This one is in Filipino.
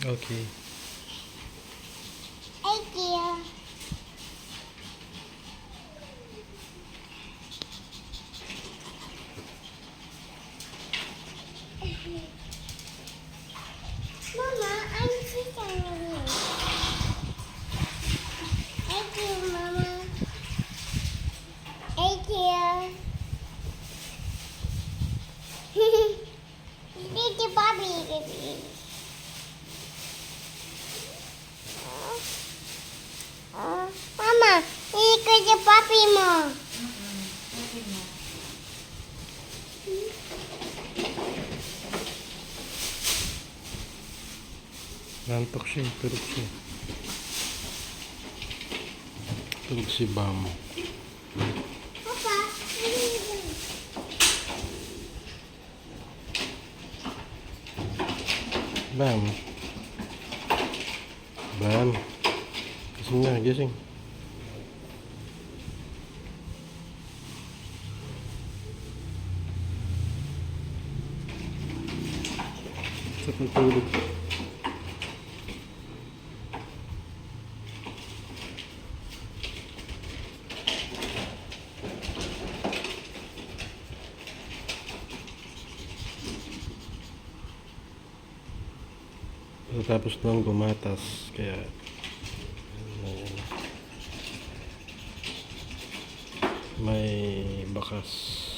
Okay. Thank you. Mama, I'm sitting here. Thank you, Mama. Thank you. Thank you, Bobby. Mama, ikut je papi mo. Nantok siya. Tulog siya. Tulog si Bam. Papa, Bam. Bam. Gising na, gising. Sa pagtulog. Tapos nang gumatas, kaya may bakas.